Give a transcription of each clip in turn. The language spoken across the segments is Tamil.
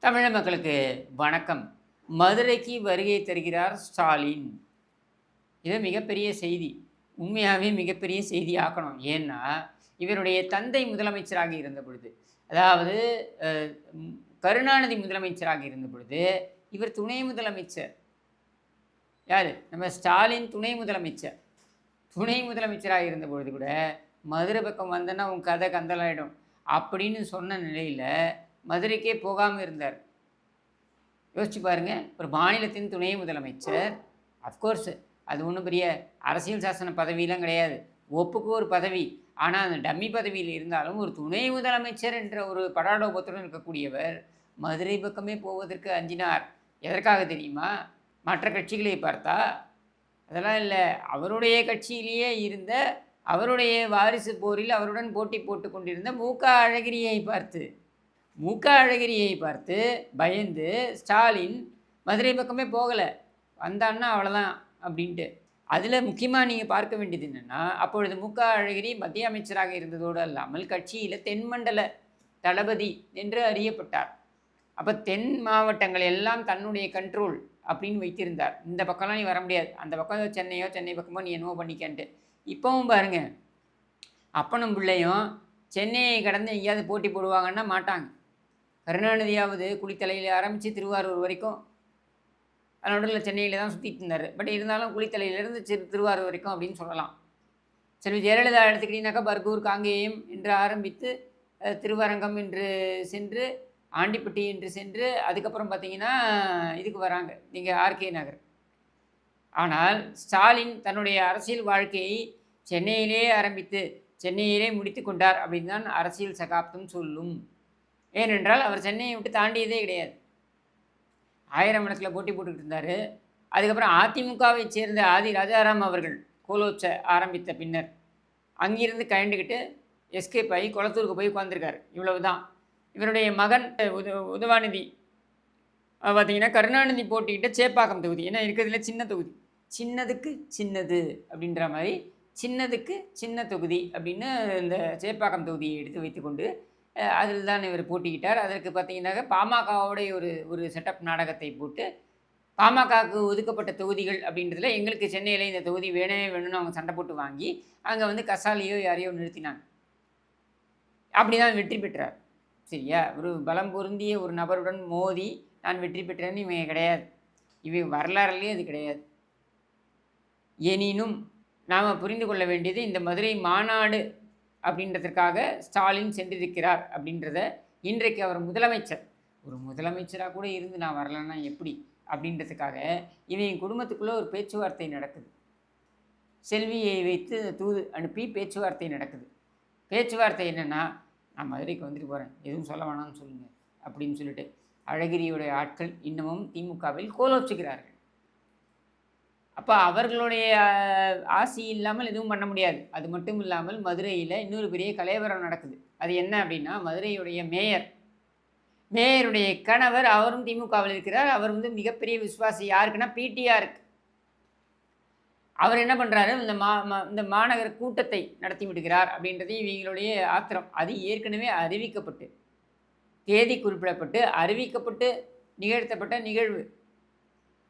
தமிழக மக்களுக்கு வணக்கம். மதுரைக்கு வருகை தருகிறார் ஸ்டாலின். இது மிகப்பெரிய செய்தி. உண்மையாவே மிகப்பெரிய செய்தி ஆக்கணும். ஏன்னா, இவருடைய தந்தை முதலமைச்சராக இருந்த பொழுது, அதாவது அ ம் கருணாநிதி முதலமைச்சராக இருந்த பொழுது, இவர் துணை முதலமைச்சர். யாரு? நம்ம ஸ்டாலின் துணை முதலமைச்சர். துணை முதலமைச்சராக இருந்த பொழுது கூட, "மதுரை பக்கம் வந்தேன்னா உன் கதை கந்தலாயிடும்" அப்படின்னு சொன்ன நிலையில, மதுரைக்கே போகாம இருந்தார். யோசிச்சு பாருங்க. ஒரு மாநிலத்தின் துணை முதலமைச்சர். அஃப்கோர்ஸ் அது ஒண்ணும் பெரிய அரசியல் சாசன பதவிலாம் கிடையாது. ஒப்புக்கு ஒரு பதவி. ஆனா, அந்த டம்மி பதவியில இருந்தாலும் ஒரு துணை முதலமைச்சர் என்ற ஒரு படாடோபத்துடன் இருக்கக்கூடியவர், மதுரை பக்கமே போவதற்கு அஞ்சினார். எதற்காக தெரியுமா? மற்ற கட்சிகளை பார்த்தா, அதெல்லாம் இல்ல. அவருடைய கட்சியிலேயே இருந்த, அவருடைய வாரிசு போரில் அவருடன் போட்டி போட்டுக் கொண்டிருந்த மு.க. அழகிரியை பார்த்து அழகிரியை பார்த்து பயந்து ஸ்டாலின் மதுரை பக்கமே போகல. வந்தான்னா அவ்வளோதான் அப்படின்ட்டு. அதில முக்கியமா நீங்க பார்க்க வேண்டியது என்னன்னா, அப்பொழுது மு.க. அழகிரி மத்திய அமைச்சராக இருந்ததோடு அல்லாமல், கட்சியில தென்மண்டல தளபதி என்று அறியப்பட்டார். அப்ப தென் மாவட்டங்கள் எல்லாம் தன்னுடைய கண்ட்ரோல் அப்படின்னு வைத்திருந்தார். இந்த பக்கம்லாம் நீ வர முடியாது. அந்த பக்கம் சென்னையோ, சென்னை பக்கமோ நீ என்னவோ பண்ணிக்கன்ட்டு. இப்பவும் பாருங்க, அப்பனும் பிள்ளையும் சென்னையை கடந்து எங்கேயாவது போட்டி போடுவாங்கன்னா மாட்டாங்க. கருணாநிதியாவது குளித்தலையில் ஆரம்பித்து திருவாரூர் வரைக்கும் நடுவில் சென்னையில் தான் சுற்றிட்டு இருந்தார். பட் இருந்தாலும் குளித்தலையிலேருந்து திருவாரூர் வரைக்கும் அப்படின்னு சொல்லலாம். செல்வி ஜெயலலிதா எடுத்துக்கிட்டிங்கனாக்கா பர்கூர், காங்கேயம் என்று ஆரம்பித்து திருவரங்கம் என்று சென்று, ஆண்டிப்பட்டி என்று சென்று, அதுக்கப்புறம் பார்த்தீங்கன்னா இதுக்கு வராங்க, நீங்கள் ஆர்கே நகர். ஆனால் ஸ்டாலின் தன்னுடைய அரசியல் வாழ்க்கையை சென்னையிலே ஆரம்பித்து சென்னையிலே முடித்து கொண்டார் அப்படின்னு தான் அரசியல் சகாப்தம் சொல்லும். ஏனென்றால் அவர் சென்னையை விட்டு தாண்டியதே கிடையாது. 1000 இடத்துல போட்டி போட்டுக்கிட்டு இருந்தார். அதுக்கப்புறம் அதிமுகவை சேர்ந்த ஆதி ராஜாராம் அவர்கள் கோலோச்ச ஆரம்பித்த பின்னர் அங்கிருந்து கயண்டுக்கிட்டு எஸ்கேப் ஆகி குளத்தூருக்கு போய் உட்காந்துருக்காரு. இவ்வளவுதான். இவருடைய மகன் உதவாநிதி பார்த்தீங்கன்னா கருணாநிதி போட்டிக்கிட்ட சேப்பாக்கம் தொகுதி. ஏன்னா இருக்கிறதுல சின்ன தொகுதி. சின்னதுக்கு சின்னது அப்படின்ற மாதிரி சின்னதுக்கு சின்ன தொகுதி அப்படின்னு இந்த சேப்பாக்கம் தொகுதியை எடுத்து வைத்துக்கொண்டு அதில் தான் இவர் போட்டிக்கிட்டார். அதற்கு பார்த்தீங்கன்னாக்க பாமகவோடைய ஒரு செட்டப் நாடகத்தை போட்டு, பாமகவுக்கு ஒதுக்கப்பட்ட தொகுதிகள் அப்படின்றதுல எங்களுக்கு சென்னையில் இந்த தொகுதி வேணவே வேணும்னு அவங்க சண்டை போட்டு வாங்கி, அங்கே வந்து கசாலியோ யாரையோ நிறுத்தினாங்க. அப்படி தான் வெற்றி பெற்றார். சரியா? ஒரு பலம் பொருந்திய ஒரு நபருடன் மோதி நான் வெற்றி பெற்றேன்னு இவங்க கிடையாது. இவங்க வரலாறுலேயே அது கிடையாது. எனினும் நாம் புரிந்து கொள்ள வேண்டியது, இந்த மதுரை மாநாடு அப்படின்றதுக்காக ஸ்டாலின் சென்றிருக்கிறார் அப்படின்றத, இன்றைக்கு அவர் முதலமைச்சர், ஒரு முதலமைச்சராக கூட இருந்து நான் வரலன்னா எப்படி அப்படின்றதுக்காக இவங்க குடும்பத்துக்குள்ளே ஒரு பேச்சுவார்த்தை நடக்குது. செல்வியை வைத்து தூது அனுப்பி பேச்சுவார்த்தை நடக்குது. பேச்சுவார்த்தை என்னென்னா, நான் மதுரைக்கு வந்துட்டு போகிறேன், எதுவும் சொல்ல வேணாம்னு சொல்லுங்கள் அப்படின்னு சொல்லிட்டு அழகிரியுடைய ஆட்கள் இன்னமும் திமுகவில் கோலோச்சுகிறார்கள். அப்போ அவர்களுடைய ஆசி இல்லாமல் எதுவும் பண்ண முடியாது. அது மட்டும் இல்லாமல் மதுரையில் இன்னொரு பெரிய கலவரம் நடக்குது. அது என்ன அப்படின்னா, மதுரையுடைய மேயருடைய கணவர் அவரும் திமுகவில் இருக்கிறார். அவர் வந்து மிகப்பெரிய விசுவாசி. யாருக்குன்னா பிடிஆருக்கு. அவர் என்ன பண்ணுறாரு, இந்த மாநகர கூட்டத்தை நடத்தி விடுகிறார் அப்படின்றது இவங்களுடைய ஆத்திரம். அது ஏற்கனவே அறிவிக்கப்பட்டு, தேதி குறிப்பிடப்பட்டு, அறிவிக்கப்பட்டு நிகழ்த்தப்பட்ட நிகழ்வு.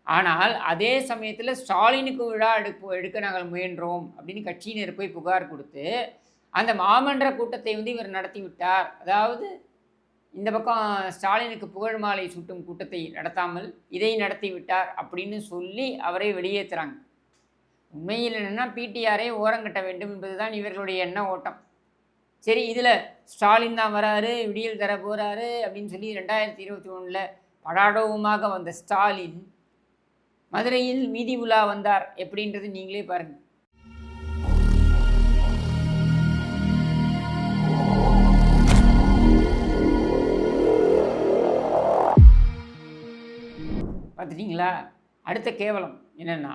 ஆனால் அதே சமயத்தில் ஸ்டாலினுக்கு விழா எடுக்க நாங்கள் முயன்றோம் அப்படின்னு கட்சியினர் போய் புகார் கொடுத்து, அந்த மாமன்ற கூட்டத்தை வந்து இவர் நடத்தி விட்டார். அதாவது இந்த பக்கம் ஸ்டாலினுக்கு புகழ் மாலை சூட்டும் கூட்டத்தை நடத்தாமல் இதை நடத்தி விட்டார் அப்படின்னு சொல்லி அவரை வெளியேற்றுறாங்க. உண்மையில் என்னென்னா, பிடிஆரை ஓரங்கட்ட வேண்டும் என்பதுதான் இவர்களுடைய எண்ண ஓட்டம். சரி, இதில் ஸ்டாலின் தான் வராரு, விடியல் தர போகிறாரு அப்படின்னு சொல்லி 2021 படாடோவுமாக வந்த ஸ்டாலின் மதுரையில் மீதி உலா வந்தார் எப்படின்றது நீங்களே பாருங்க. பார்த்துட்டீங்களா? அடுத்த கேவலம் என்னன்னா,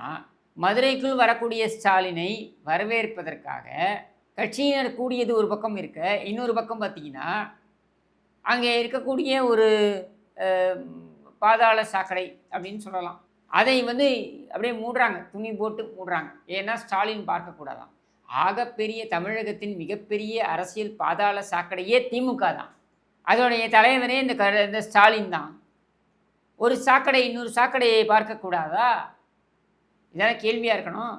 மதுரைக்குள் வரக்கூடிய ஸ்டாலினை வரவேற்பதற்காக கட்சியினர் கூடியது ஒரு பக்கம் இருக்க, இன்னொரு பக்கம் பார்த்தீங்கன்னா அங்கே இருக்கக்கூடிய ஒரு பாதாள சாக்கடை அப்படின்னு சொல்லலாம். அதை வந்து அப்படியே மூடுறாங்க, துணி போட்டு மூடுறாங்க. ஏன்னா ஸ்டாலின் பார்க்கக்கூடாதான். ஆகப்பெரிய தமிழகத்தின் மிகப்பெரிய அரசியல் பாதாள சாக்கடையே திமுக தான். அதோடைய தலைவரே இந்த ஸ்டாலின் தான். ஒரு சாக்கடை இன்னொரு சாக்கடையை பார்க்கக்கூடாதா? இதான கேள்வியாக இருக்கணும்.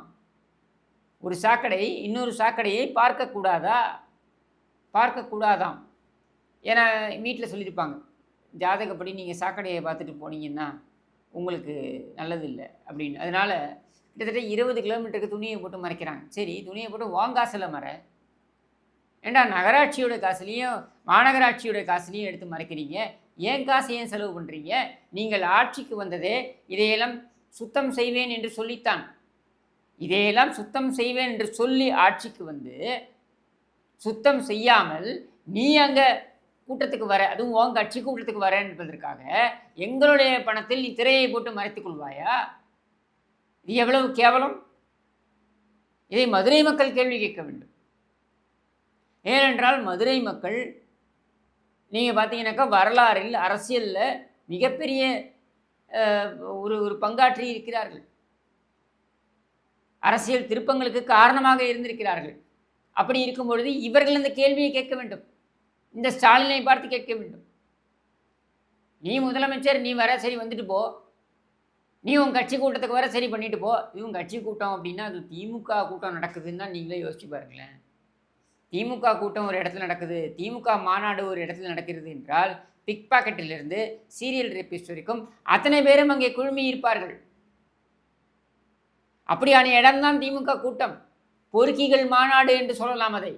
ஒரு சாக்கடை இன்னொரு சாக்கடையை பார்க்கக்கூடாதா? பார்க்கக்கூடாதாம். ஏன்னா வீட்டில் சொல்லியிருப்பாங்க, ஜாதகப்படி நீங்கள் சாக்கடையை பார்த்துட்டு போனீங்கன்னா உங்களுக்கு நல்லது இல்லை அப்படின்னு. அதனால் கிட்டத்தட்ட 20 கிலோமீட்டருக்கு துணியை போட்டு மறைக்கிறாங்க. சரி, துணியை போட்டு வாங்காசில் மறை. ஏண்டா நகராட்சியோட காசுலேயும் மாநகராட்சியோட காசுலேயும் எடுத்து மறைக்கிறீங்க? ஏன் காசு ஏன் செலவு பண்ணுறீங்க? நீங்கள் ஆட்சிக்கு வந்ததே இதையெல்லாம் சுத்தம் செய்வேன் என்று சொல்லித்தான். இதையெல்லாம் சுத்தம் செய்வேன் என்று சொல்லி ஆட்சிக்கு வந்து சுத்தம் செய்யாமல் நீ அங்கே கூட்டத்துக்கு வர, அதுவும் உன் கட்சி கூட்டத்துக்கு வர என்பதற்காக எங்களுடைய பணத்தில் நீ திரையை போட்டு மறைத்துக் கொள்வாயா? இது எவ்வளவு கேவலம்! இதை மதுரை மக்கள் கேள்வி கேட்க வேண்டும். ஏனென்றால் மதுரை மக்கள் நீங்கள் பார்த்தீங்கன்னாக்கா வரலாறில் அரசியலில் மிகப்பெரிய ஒரு ஒரு பங்காற்றி இருக்கிறார்கள். அரசியல் திருப்பங்களுக்கு காரணமாக இருந்திருக்கிறார்கள். அப்படி இருக்கும் பொழுது இவர்கள் இந்த கேள்வியை கேட்க வேண்டும். இந்த ஸ்டாலினை பார்த்து கேட்க வேண்டும். நீ முதலமைச்சர், நீ வர, சரி வந்துட்டு போ. நீ உன் கட்சி கூட்டத்துக்கு வர, சரி பண்ணிட்டு போ. இது உன் கட்சி கூட்டம் அப்படின்னா அது திமுக கூட்டம் நடக்குதுன்னு தான் நீங்களே யோசிச்சு பாருங்களேன். திமுக கூட்டம் ஒரு இடத்துல நடக்குது, திமுக மாநாடு ஒரு இடத்துல நடக்கிறது என்றால் பிக் பாக்கெட்டிலிருந்து சீரியல் ரேபிஸ்ட் வரைக்கும் அத்தனை பேரும் அங்கே குழுமி இருப்பார்கள். அப்படியான இடம்தான் திமுக கூட்டம். பொறுக்கிகள் மாநாடு என்று சொல்லலாம் அதை.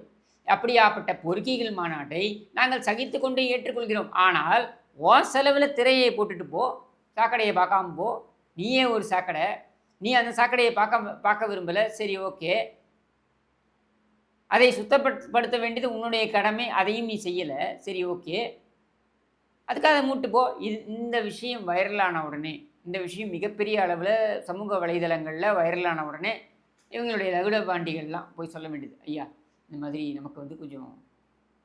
அப்படியாப்பட்ட பொறுக்கிகள் மாநாட்டை நாங்கள் சகித்து கொண்டு ஏற்றுக்கொள்கிறோம். ஆனால் உன் செலவில் திரையை போட்டுட்டு போ, சாக்கடையை பார்க்காம போ. நீயே ஒரு சாக்கடை, நீ அந்த சாக்கடையை பார்க்க விரும்பலை, சரி ஓகே. அதை சுத்தப்படுத்த வேண்டியது உன்னுடைய கடமை, அதையும் நீ செய்யலை, சரி ஓகே. அதுக்காக மூட்டு போ. இந்த விஷயம் வைரலான உடனே, இந்த விஷயம் மிகப்பெரிய அளவில் சமூக வலைதளங்களில் வைரலான உடனே இவங்களுடைய லகுட பாண்டிகள்லாம் போய் சொல்ல வேண்டியது, ஐயா இந்த மாதிரி நமக்கு வந்து கொஞ்சம்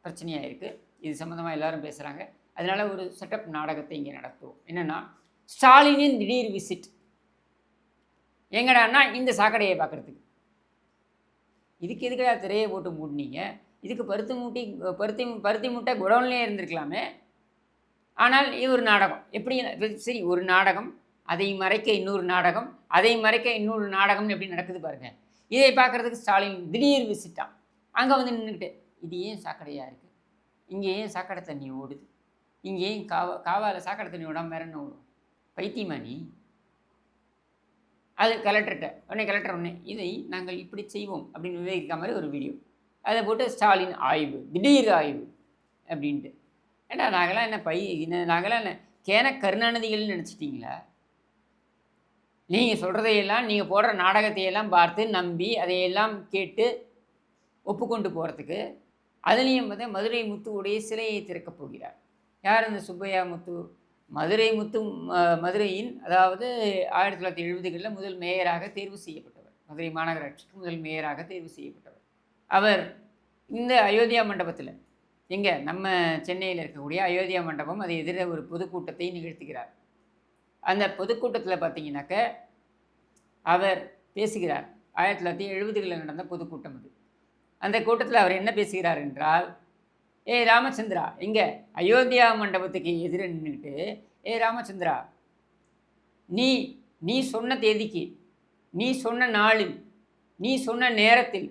பிரச்சனையாக இருக்குது, இது சம்மந்தமாக எல்லாரும் பேசுகிறாங்க, அதனால் ஒரு செட்டப் நாடகத்தை இங்கே நடத்துவோம். என்னென்னா, ஸ்டாலினின் திடீர் விசிட் எங்கடான்னா இந்த சாக்கடையை பார்க்குறதுக்கு. இதுக்கு எதுக்கடா திரையை போட்டு மூடினீங்க? இதுக்கு பருத்தி மூட்டை குடோன்லேயே இருந்திருக்கலாமே. ஆனால் இது ஒரு நாடகம். எப்படி சரி, ஒரு நாடகம், அதை மறைக்க இன்னொரு நாடகம், அதை மறைக்க இன்னொரு நாடகம்னு எப்படி நடக்குது பாருங்கள். இதை பார்க்குறதுக்கு ஸ்டாலின் திடீர் விசிட்டான். அங்கே வந்து நின்றுக்கிட்டு, இது ஏன் சாக்கடையாக இருக்குது, இங்கே ஏன் சாக்கடை தண்ணி ஓடுது, இங்கே ஏன் காவாவில் சாக்கடை தண்ணி ஓடாமல் வேற என்ன ஓடும், பைத்தியமா நீ? அது கலெக்டர்கிட்ட உடனே இதை நாங்கள் இப்படி செய்வோம் அப்படின்னு விவேகிக்க மாதிரி ஒரு வீடியோ, அதை போட்டு ஸ்டாலின் ஆய்வு, திடீர் ஆய்வு அப்படின்ட்டு. ஏன்னா நாங்களாம் நாங்களாம் என்ன கேன கருணாநிதிகள்னு நினச்சிட்டிங்களா? நீங்கள் சொல்கிறதையெல்லாம், நீங்கள் போடுற நாடகத்தையெல்லாம் பார்த்து நம்பி அதையெல்லாம் கேட்டு ஒப்புக்கொண்டு போகிறதுக்கு, அதுலேயும் வந்து மதுரை முத்துவுடைய சிலையை திறக்கப் போகிறார். யார் இந்த சுப்பையா முத்து? மதுரையின் அதாவது 1970களில் முதல் மேயராக தேர்வு செய்யப்பட்டவர், மதுரை மாநகராட்சிக்கு முதல் மேயராக தேர்வு செய்யப்பட்டவர். அவர் இந்த அயோத்தியா மண்டபத்தில், எங்கே நம்ம சென்னையில் இருக்கக்கூடிய அயோத்தியா மண்டபம், அது எதிர ஒரு பொதுக்கூட்டத்தை நிகழ்த்துகிறார். அந்த பொதுக்கூட்டத்தில் பார்த்தீங்கன்னாக்க அவர் பேசுகிறார். 1970களில் நடந்த பொதுக்கூட்டம் அது. அந்த கூட்டத்தில் அவர் என்ன பேசுகிறார் என்றால், ராமச்சந்திரா, எங்கே அயோத்தியா மண்டபத்துக்கு எதிர நின்றுட்டு, ராமச்சந்திரா, நீ சொன்ன தேதிக்கு, நீ சொன்ன நாளில், நீ சொன்ன நேரத்தில்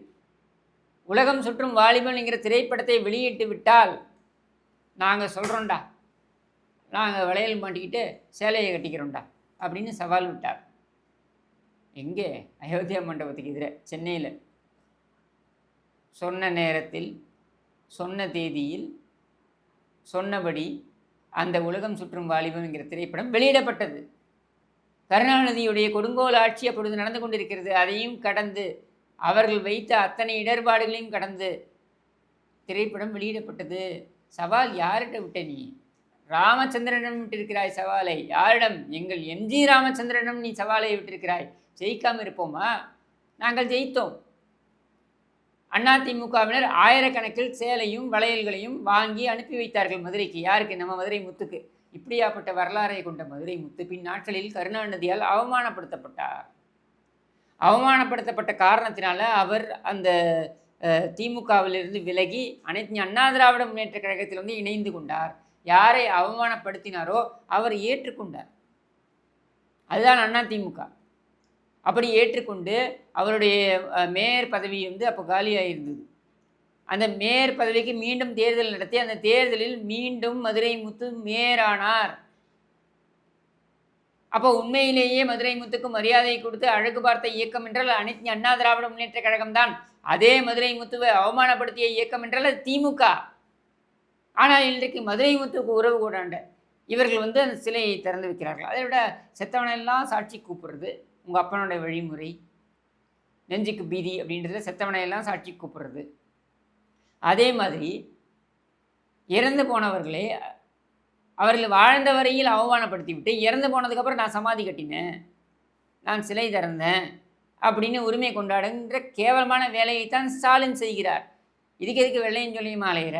உலகம் சுற்றும் வாலிபன்ங்கிற திரைப்படத்தை வெளியிட்டு விட்டால் நாங்கள் சொல்கிறோண்டா, நாங்கள் வளையல் மாட்டிக்கிட்டு சேலையை கட்டிக்கிறோண்டா அப்படின்னு சவால் விட்டார். எங்கே? அயோத்தியா மண்டபத்துக்கு எதிர சென்னையில். சொன்ன நேரத்தில், சொன்ன தேதியில், சொன்னபடி அந்த உலகம் சுற்றும் வாலிபன் என்கிற திரைப்படம் வெளியிடப்பட்டது. கருணாநிதியுடைய கொடுங்கோல் ஆட்சி அப்பொழுது நடந்து கொண்டிருக்கிறது. அதையும் கடந்து, அவர்கள் வைத்த அத்தனை இடர்பாடுகளையும் கடந்து திரைப்படம் வெளியிடப்பட்டது. சவால் யார்கிட்ட விட்ட நீ? ராமச்சந்திரனிடம் விட்டிருக்கிறாய் சவாலை. யாரிடம்? எங்கள் எம்ஜி ராமச்சந்திரனிடம் நீ சவாலை விட்டிருக்கிறாய். ஜெயிக்காமல் இருப்போமா? நாங்கள் ஜெயித்தோம். அதிமுகவினர் ஆயிரக்கணக்கில் சேலையும் வளையல்களையும் வாங்கி அனுப்பி வைத்தார்கள் மதுரைக்கு. யாருக்கு? நம்ம மதுரை முத்துக்கு. இப்படியாப்பட்ட வரலாறை கொண்ட மதுரை முத்து பின் நாட்களில் கருணாநிதியால் அவமானப்படுத்தப்பட்டார். அவமானப்படுத்தப்பட்ட காரணத்தினால அவர் அந்த திமுகவிலிருந்து விலகி அனைத்து அண்ணா திராவிட முன்னேற்ற கழகத்தில் வந்து இணைந்து கொண்டார். யாரை அவமானப்படுத்தினாரோ அவர் ஏற்றுக்கொண்டார். அதுதான் அதிமுக. அப்படி ஏற்றுக்கொண்டு அவருடைய மேயர் பதவி வந்து அப்போ காலியாயிருந்தது. அந்த மேயர் பதவிக்கு மீண்டும் தேர்தல் நடத்தி அந்த தேர்தலில் மீண்டும் மதுரை முத்து மேயரானார். அப்போ உண்மையிலேயே மதுரை முத்துக்கு மரியாதை கொடுத்து அழகு பார்த்த இயக்கம் என்றால் அனைத்து அண்ணா திராவிட முன்னேற்ற கழகம் தான். அதே மதுரை முத்துவை அவமானப்படுத்திய இயக்கம் என்றால் அது திமுக. ஆனால் இன்றைக்கு மதுரை முத்துக்கு உறவு கூடாண்ட இவர்கள் வந்து அந்த சிலையை திறந்து வைக்கிறார்கள். அதை விட செத்தவனையெல்லாம் சாட்சி கூப்பிடுறது உங்கள் அப்பனுடைய வழிமுறை. நெஞ்சுக்கு பீதி அப்படின்றத செத்தவனையெல்லாம் சாட்சி கூப்பிடுறது. அதே மாதிரி இறந்து போனவர்களே அவர்கள் வாழ்ந்த வரையில் அவமானப்படுத்தி விட்டு இறந்து போனதுக்கப்புறம் நான் சமாதி கட்டினேன், நான் சிலை திறந்தேன் அப்படின்னு உரிமை கொண்டாடுங்கிற கேவலமான வேலையைத்தான் ஸ்டாலின் செய்கிறார். இதுக்கு எதுக்கு வெள்ளையும் சொல்லியும் அலைகிற?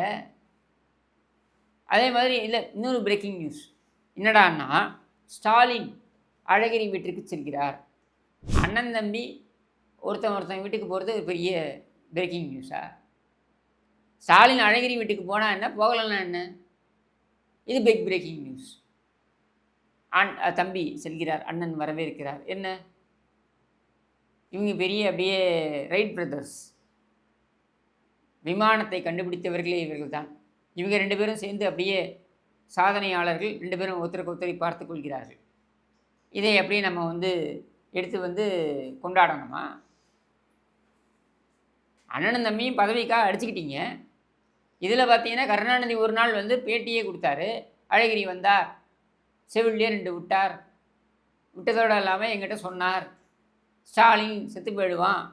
அதே மாதிரி இல்லை, இன்னொரு பிரேக்கிங் நியூஸ் என்னடான்னா, ஸ்டாலின் அழகிரி வீட்டிற்கு செல்கிறார். அண்ணன் தம்பி ஒருத்தன் வீட்டுக்கு போகிறது ஒரு பெரிய பிரேக்கிங் நியூஸா? ஸ்டாலின் அழகிரி வீட்டுக்கு போனால் என்ன, போகலன்னா என்ன? இது பிக் பிரேக்கிங் நியூஸ். தம்பி செல்கிறார், அண்ணன் வரவேற்கிறார். என்ன இவங்க பெரிய அப்படியே ரைட் பிரதர்ஸ், விமானத்தை கண்டுபிடித்தவர்களே இவர்கள் தான். இவங்க 2 பேரும் சேர்ந்து அப்படியே சாதனையாளர்கள். 2 பேரும் ஒருத்தருக்கு ஒருத்தரை பார்த்து கொள்கிறார்கள். இதை அப்படியே நம்ம வந்து எடுத்து வந்து கொண்டாடணுமா? அண்ணனும் தம்பியும் பதவிக்காக அடிச்சுக்கிட்டீங்க. இதில் பார்த்தீங்கன்னா கருணாநிதி ஒரு நாள் வந்து பேட்டியே கொடுத்தாரு. அழகிரி வந்தார், செவிலியே 2 விட்டார். விட்டதோடு இல்லாமல் என்கிட்ட சொன்னார், ஸ்டாலின் செத்து போயிடுவான்,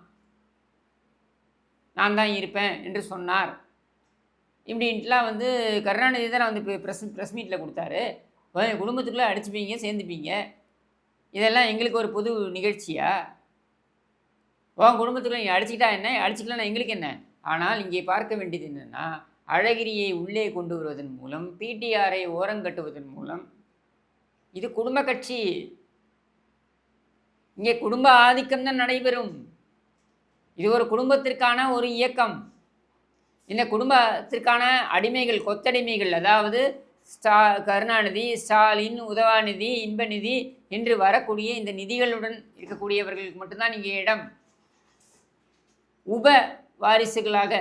நான் தான் இருப்பேன் என்று சொன்னார். இப்படின்ட்டுலாம் வந்து கருணாநிதி தான் வந்து ப்ரெஸ் மீட்டில் கொடுத்தாரு. குடும்பத்துக்குள்ளே அடிச்சுப்பீங்க, சேர்ந்துப்பீங்க, இதெல்லாம் எங்களுக்கு ஒரு புது நிகழ்ச்சியா? உன் குடும்பத்துக்குள்ளே நீ அடிச்சுக்கிட்டா என்ன, அடிச்சுக்கலாம் எங்களுக்கு என்ன? ஆனால் இங்கே பார்க்க வேண்டியது என்னென்னா, அழகிரியை உள்ளே கொண்டு வருவதன் மூலம், பிடிஆரை ஓரங்கட்டுவதன் மூலம், இது குடும்ப கட்சி. இங்கே குடும்ப ஆதிக்கம் தான் நடைபெறும். இது ஒரு குடும்பத்திற்கான ஒரு இயக்கம். இந்த குடும்பத்திற்கான அடிமைகள், கொத்தடிமைகள், அதாவது கருணாநிதி, ஸ்டாலின், உதவாநிதி, இன்பநிதி என்று வரக்கூடிய இந்த நிதிகளுடன் இருக்கக்கூடியவர்களுக்கு மட்டும்தான் இங்கே இடம். உப வாரிசுகளாக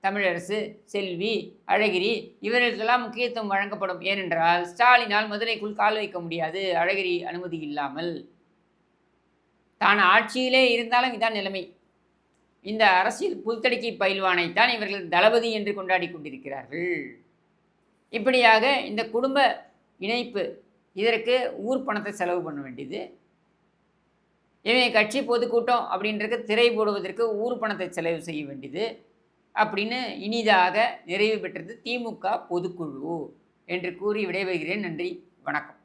தமிழரசு, செல்வி, அழகிரி இவர்களுக்கெல்லாம் முக்கியத்துவம் வழங்கப்படும். ஏனென்றால் ஸ்டாலினால் மதுரைக்குள் கால் வைக்க முடியாது அழகிரி அனுமதி இல்லாமல். தான் ஆட்சியிலே இருந்தாலும் இதான் நிலைமை. இந்த அரசியல் புல்தடுக்கி பயில்வானைத்தான் இவர்கள் தளபதி என்று கொண்டாடி கொண்டிருக்கிறார்கள். இப்படியாக இந்த குடும்ப இணைப்பு, இதற்கு ஊர் பணத்தை செலவு பண்ண வேண்டியது. இவங்க கட்சி பொதுக்கூட்டம் அப்படின்றது திரை போடுவதற்கு ஊர் பணத்தை செலவு செய்ய வேண்டியது அப்படின்னு இனிதாக நிறைவு பெற்றது திமுக பொதுக்குழு என்று கூறி விடைபெறுகிறேன். நன்றி, வணக்கம்.